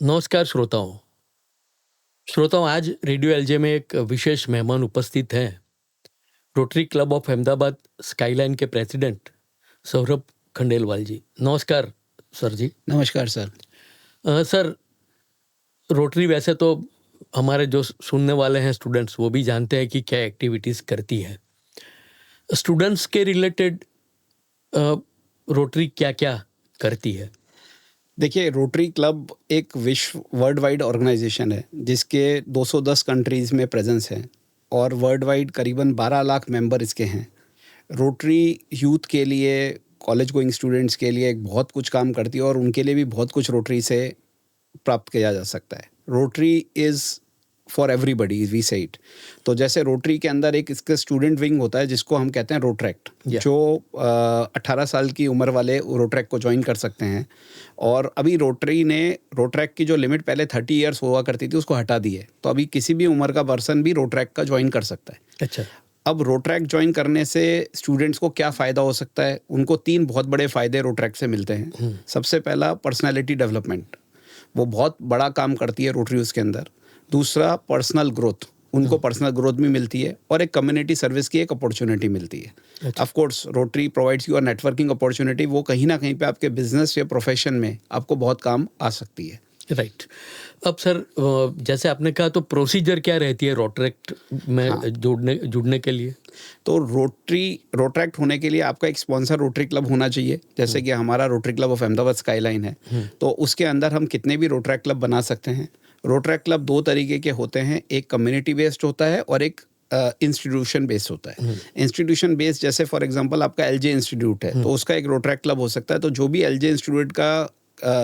नमस्कार श्रोताओं। आज रेडियो एलजे में एक विशेष मेहमान उपस्थित हैं। Rotary club of Ahmedabad skyline के प्रेसिडेंट सौरभ खंडेलवाल जी। नमस्कार सर जी। नमस्कार सर। सर, रोटरी वैसे तो हमारे जो सुनने वाले हैं स्टूडेंट्स वो भी जानते हैं कि क्या एक्टिविटीज़ करती है। स्टूडेंट्स के रिलेटेड रोटरी क्या क्या करती है? देखिए, रोटरी क्लब एक विश्व वर्ल्ड वाइड ऑर्गेनाइजेशन है जिसके 210 कंट्रीज़ में प्रेजेंस है और वर्ल्ड वाइड करीबन 12 लाख मेंबर इसके हैं। रोटरी यूथ के लिए, कॉलेज गोइंग स्टूडेंट्स के लिए एक बहुत कुछ काम करती है और उनके लिए भी बहुत कुछ रोटरी से प्राप्त किया जा सकता है। Rotary is for everybody, we say it. तो जैसे रोटरी के अंदर एक इसका स्टूडेंट विंग होता है जिसको हम कहते हैं रोट्रैक्ट, जो 18 साल की उम्र वाले रोट्रैक्ट को ज्वाइन कर सकते हैं। और अभी रोटरी ने रोट्रैक्ट की जो लिमिट पहले 30 ईयर्स हुआ करती थी उसको हटा दी है, तो अभी किसी भी उम्र का पर्सन भी रोट्रैक्ट का ज्वाइन कर सकता है। अच्छा। अब रोट्रैक्ट ज्वाइन करने से स्टूडेंट्स को क्या फ़ायदा हो सकता है? उनको 3 बहुत बड़े फ़ायदे रोट्रैक्ट से मिलते हैं। सबसे पहला, पर्सनैलिटी डेवलपमेंट, वो बहुत बड़ा काम करती है रोटरी उसके अंदर। दूसरा, पर्सनल ग्रोथ, उनको पर्सनल ग्रोथ भी मिलती है और एक कम्युनिटी सर्विस की एक अपॉर्चुनिटी मिलती है। अच्छा। Of course rotary provides you a networking opportunity, वो कहीं ना कहीं पे आपके बिजनेस या प्रोफेशन में आपको बहुत काम आ सकती है। राइट। अब सर, जैसे आपने कहा, तो प्रोसीजर क्या रहती है रोट्रैक्ट में जुड़ने के लिए? तो रोट्रैक्ट होने के लिए आपका एक स्पॉन्सर रोटरी क्लब होना चाहिए। जैसे कि हमारा rotary club of Ahmedabad skyline है, तो उसके अंदर हम कितने भी रोट्रैक्ट क्लब बना सकते हैं। रोट्रैक्ट क्लब 2 तरीके के होते हैं, एक कम्युनिटी बेस्ड होता है और एक इंस्टीट्यूशन बेस्ड होता है। इंस्टीट्यूशन बेस्ड, जैसे फॉर एग्जांपल आपका एलजे इंस्टीट्यूट है, तो उसका एक रोट्रैक्ट क्लब हो सकता है। तो जो भी एलजे इंस्टीट्यूट का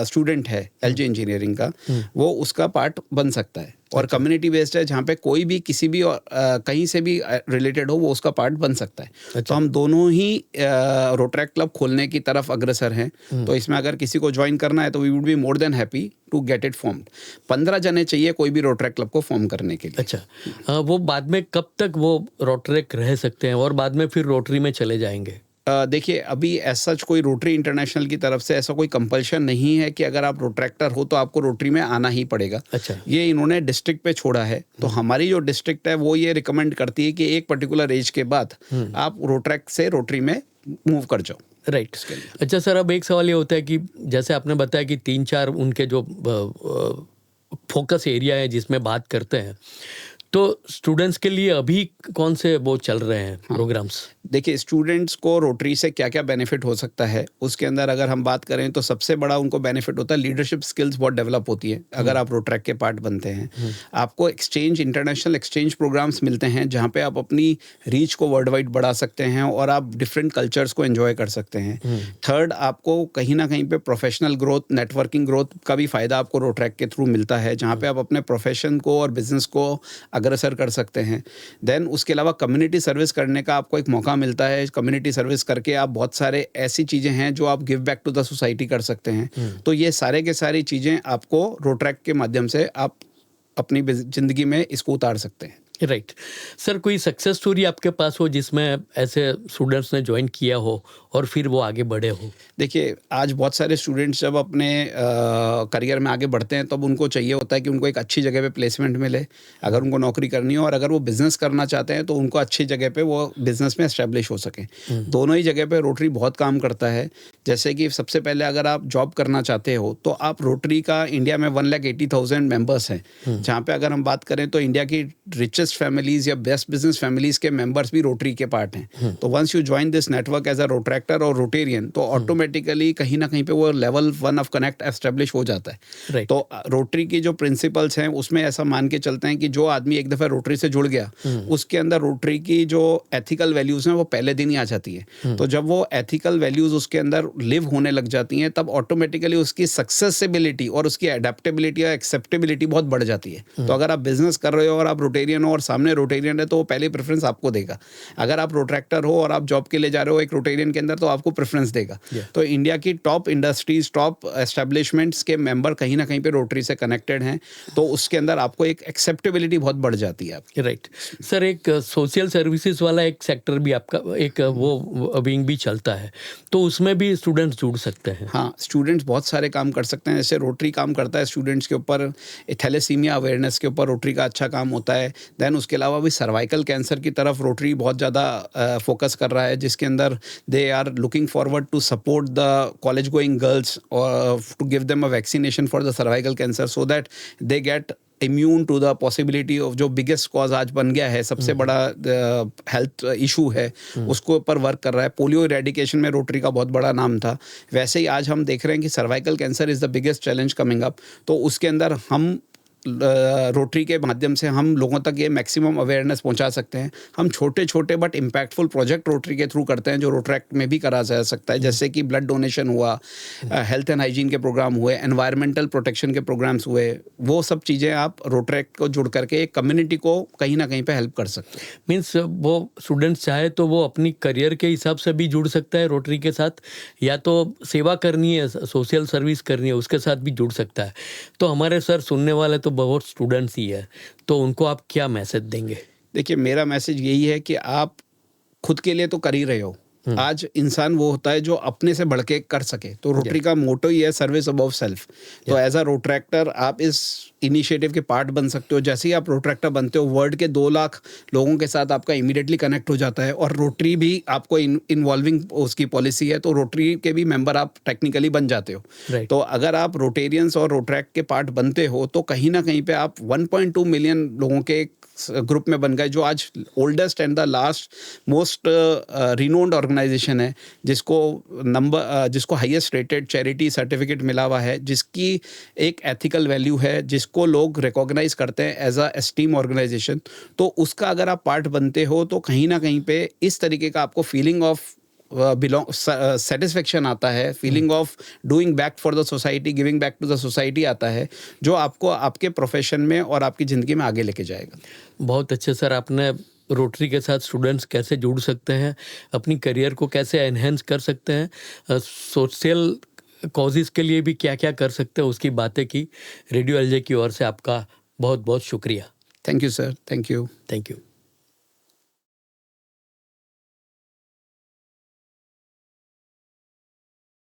स्टूडेंट है एलजे इंजीनियरिंग का, वो उसका पार्ट बन सकता है। और कम्युनिटी बेस्ड है, जहाँ पे कोई भी किसी भी कहीं से भी रिलेटेड हो, वो उसका पार्ट बन सकता है। अच्छा। तो हम दोनों ही रोट्रैक्ट क्लब खोलने की तरफ अग्रसर हैं। तो इसमें अगर किसी को ज्वाइन करना है तो we would be more than happy to get it formed. 15 जने चाहिए कोई भी रोट्रैक्ट क्लब को फॉर्म करने के लिए। अच्छा। वो बाद में कब तक वो रोट्रैक्ट रह सकते हैं और बाद में फिर रोटरी में चले जाएंगे? देखिए, अभी ऐसा कोई रोटरी इंटरनेशनल की तरफ से ऐसा कोई कंपल्शन नहीं है कि अगर आप रोट्रैक्टर हो तो आपको रोटरी में आना ही पड़ेगा। अच्छा। ये इन्होंने डिस्ट्रिक्ट पे छोड़ा है। तो हमारी जो डिस्ट्रिक्ट है वो ये रिकमेंड करती है कि एक पर्टिकुलर एज के बाद आप रोट्रैक्ट से रोटरी में मूव कर जाओ। राइट। अच्छा सर, अब एक सवाल ये होता है कि जैसे आपने बताया कि 3-4 उनके जो फोकस एरिया है जिसमें बात करते हैं, तो स्टूडेंट्स के लिए अभी कौन से वो चल रहे हैं प्रोग्राम्स? देखिए, स्टूडेंट्स को रोटरी से क्या क्या बेनिफिट हो सकता है, उसके अंदर अगर हम बात करें तो सबसे बड़ा उनको बेनिफिट होता है, लीडरशिप स्किल्स बहुत डेवलप होती है अगर आप रोट्रैक के पार्ट बनते हैं। आपको इंटरनेशनल एक्सचेंज प्रोग्राम्स मिलते हैं जहाँ पे आप अपनी रीच को वर्ल्ड वाइड बढ़ा सकते हैं और आप डिफरेंट कल्चर्स को एंजॉय कर सकते हैं। थर्ड, आपको कहीं ना कहीं पे प्रोफेशनल ग्रोथ, नेटवर्किंग ग्रोथ का भी फायदा आपको रोट्रैक के थ्रू मिलता है, जहाँ पे आप अपने प्रोफेशन को और बिजनेस को अग्रसर कर सकते हैं। देन उसके अलावा कम्युनिटी सर्विस करने का आपको एक मौका मिलता है। कम्युनिटी सर्विस करके आप बहुत सारे ऐसी चीज़ें हैं जो आप give back to the society कर सकते हैं। तो ये सारे के सारी चीज़ें आपको रोट्रैक के माध्यम से आप अपनी ज़िंदगी में इसको उतार सकते हैं। राइट। सर, कोई सक्सेस स्टोरी आपके पास हो जिसमें ऐसे स्टूडेंट्स ने ज्वाइन किया हो और फिर वो आगे बढ़े हो? देखिए, आज बहुत सारे स्टूडेंट्स जब अपने करियर में आगे बढ़ते हैं तब उनको चाहिए होता है कि उनको एक अच्छी जगह पे प्लेसमेंट मिले अगर उनको नौकरी करनी हो, और अगर वो बिज़नेस करना चाहते हैं तो उनको अच्छी जगह पे वो बिज़नेस में एस्टेब्लिश हो सकें। दोनों ही जगह पे रोटरी बहुत काम करता है। जैसे कि सबसे पहले अगर आप जॉब करना चाहते हो तो आप रोटरी का इंडिया में 1,80,000 मेंबर्स हैं, जहाँ पे अगर हम बात करें तो इंडिया की रिचेस्ट फैमिलीज या बेस्ट बिजनेस फैमिलीज के मेंबर्स भी रोटरी के पार्ट हैं। तो once you join this network as a Rotaractor और रोटेरियन, तो ऑटोमेटिकली कहीं ना कहीं पे वो लेवल 1 ऑफ कनेक्ट एस्टेब्लिश हो जाता है। तो रोटरी की जो प्रिंसिपल्स हैं उसमें ऐसा मान के चलते हैं कि जो आदमी एक दफ़ा रोटरी से जुड़ गया उसके अंदर रोटरी की जो एथिकल वैल्यूज हैं वो पहले दिन ही आ जाती है। तो जब वो एथिकल वैल्यूज उसके अंदर लिव होने लग जाती हैं तब ऑटोमेटिकली उसकी सक्सेसिबिलिटी और उसकी एडेप्टेबिलिटी या एक्सेप्टेबिलिटी बहुत बढ़ जाती है। तो अगर आप बिजनेस कर रहे हो और आप रोटेरियन हो और सामने रोटेरियन है तो वो पहले प्रेफरेंस आपको देगा। अगर आप रोट्रैक्टर हो और आप जॉब के लिए जा रहे हो, एक रोटेरियन के अंदर अंदर तो आपको प्रेफरेंस देगा। Yeah. तो इंडिया की टॉप इंडस्ट्रीज, टॉप एस्टेब्लिशमेंट्स के मेंबर कहीं ना कहीं पे रोटरी से कनेक्टेड हैं, तो उसके अंदर आपको एक एक्सेप्टेबिलिटी बहुत बढ़ जाती है आपकी। राइट सर, एक सोशल सर्विसेज वाला एक सेक्टर भी आपका, एक वो विंग भी चलता है, तो उसमें भी स्टूडेंट्स जुड़ सकते हैं? हाँ, स्टूडेंट्स बहुत सारे काम कर सकते हैं। जैसे रोटरी काम करता है स्टूडेंट्स के ऊपर, थैलेसीमिया अवेयरनेस के ऊपर रोटरी का अच्छा काम होता है। देन उसके अलावा भी सर्वाइकल कैंसर की तरफ रोटरी बहुत ज़्यादा फोकस कर रहा है, जिसके अंदर they are looking forward to support the college going girls और to give them a vaccination for the cervical cancer, so that they get immune to the possibility of, जो बिगेस्ट कॉज आज बन गया है, सबसे बड़ा हेल्थ इशू है, उसको ऊपर वर्क कर रहा है। पोलियो इरेडिकेशन में रोटरी का बहुत बड़ा नाम था। वैसे ही आज हम देख रहे हैं कि cervical cancer is the biggest challenge coming up, तो उसके अंदर हम रोटरी के माध्यम से हम लोगों तक ये मैक्सिमम अवेयरनेस पहुंचा सकते हैं। हम छोटे छोटे बट इम्पैक्टफुल प्रोजेक्ट रोटरी के थ्रू करते हैं, जो रोटरैक्ट में भी करा जा सकता है, जैसे कि ब्लड डोनेशन हुआ, हेल्थ एंड हाइजीन के प्रोग्राम हुए, एनवायरमेंटल प्रोटेक्शन के प्रोग्राम्स हुए। वो सब चीज़ें आप रोटरैक्ट को जुड़ करके एक कम्युनिटी को कहीं ना कहीं पे हेल्प कर सकते हैं। मीन्स वो स्टूडेंट्स चाहे तो वो अपनी करियर के हिसाब से भी जुड़ सकता है रोटरी के साथ, या तो सेवा करनी है, सोशल सर्विस करनी है, उसके साथ भी जुड़ सकता है। तो हमारे सर सुनने वाले तो बहुत स्टूडेंट्स ही है, तो उनको आप क्या मैसेज देंगे? देखिए, मेरा मैसेज यही है कि आप खुद के लिए तो कर ही रहे हो। आज इंसान वो होता है जो अपने से बढ़ के कर सके, तो रोटरी का मोटो ही है सर्विस अबव सेल्फ। तो एज अ रोटरैक्टर आप इस इनिशिएटिव के पार्ट बन सकते हो। जैसे ही आप रोटरैक्टर बनते हो, वर्ल्ड के 2 लाख लोगों के साथ आपका इमीडिएटली कनेक्ट हो जाता है, और रोटरी भी आपको इन्वॉल्विंग उसकी पॉलिसी है, तो रोटरी के भी मेंबर आप टेक्निकली बन जाते हो। Right. तो अगर आप रोटेरियंस और रोटरैक्ट के पार्ट बनते हो, तो कहीं ना कहीं पे आप 1.2 मिलियन लोगों के ग्रुप में बन गए, जो आज oldest and the last most renowned organisation है, जिसको हाईएस्ट रेटेड चैरिटी सर्टिफिकेट मिला हुआ है, जिसकी एक एथिकल वैल्यू है, जिसको लोग रिकॉग्नाइज करते हैं एज अ एस्टीम ऑर्गेनाइजेशन। तो उसका अगर आप पार्ट बनते हो, तो कहीं ना कहीं पे इस तरीके का आपको फीलिंग ऑफ सेटिस्फेक्शन आता है, feeling of doing back for the society, giving back to the society आता है, जो आपको आपके प्रोफेशन में और आपकी ज़िंदगी में आगे लेके जाएगा। बहुत अच्छे सर, आपने रोटरी के साथ स्टूडेंट्स कैसे जुड़ सकते हैं, अपनी करियर को कैसे एनहेंस कर सकते हैं, सोशल कॉजेज़ के लिए भी क्या क्या कर सकते हैं, उसकी बातें की। रेडियो एलजे की ओर से आपका बहुत बहुत शुक्रिया। Thank you sir, thank you. Thank you.